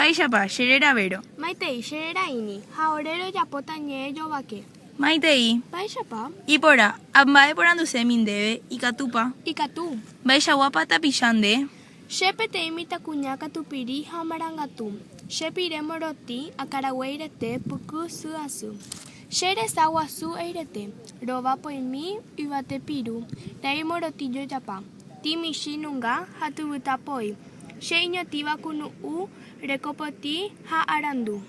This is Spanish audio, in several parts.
Mba'éichapa, cherera Vero. Maitei, chereraini, ha orero japotañe jovake. Maitei. Mba'éichapa, Ipora, mba'e poranduse mindéve, ikatúpa. ikatu. Mba'eichaguápa tapicháne. Chépetei mitãkuña katupyry ha marangatu. Chepire morotĩ akarague eirete puku syasu. Cheresa guasu eirete. Róva poimi yvate piru. Rey morotĩ jojapa. Timichi nunga ha tyvytapoi. Che iñotĩva kunu'u rekopotĩ ha arandu.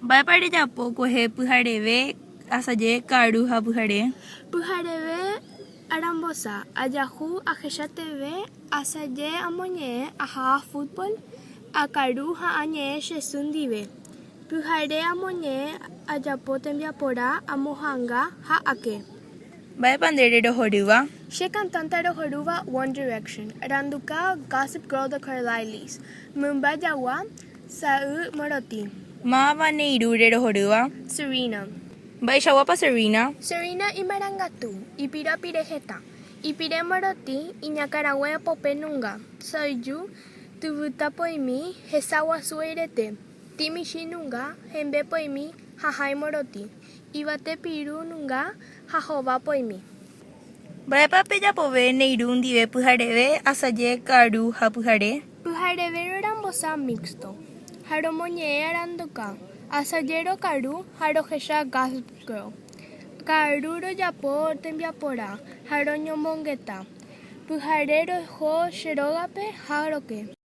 Mba'épa rejapo kuehe pyhareve asaje karu ha pyhare. Pyhareve arambosa. Ajahu ahechateve asaje amoñe'ẽ aha fútbol. Akaru ha añe'ẽ che sy ndive. Pyhare amoñe'ẽ ajapo tembiapora amohãnga ha ake. Mba'épa nde rerohorýva. Che cantante rohorúva One Direction. Randuka Gossip Girl de Carlisle. Mymba jagua sa'y morotĩ. Mávapa ne'iru rerohorýva. Serena. Mba'eichaguápa Serena. Serena imarangatu. Ipirapire heta. Ipire morotĩ iñakãrague apope nunga. Soju tyvytapoimi hesaguasu eirete. Timichi nunga hembepoimi hahãi morotĩ. Yvate piru nunga ha hovapoimi. Mba'épa pejapove ne'iru ndive pyhareve asaje karu ha pyhare. Pyhareve rorambosa mixto. Ha romoñe'ẽ aranduka. Asaje rokaru ha rohecha Gossip Girl. Karu rojapo tembiapora ha roñomongeta. Pyhare roho che rógape ha roke.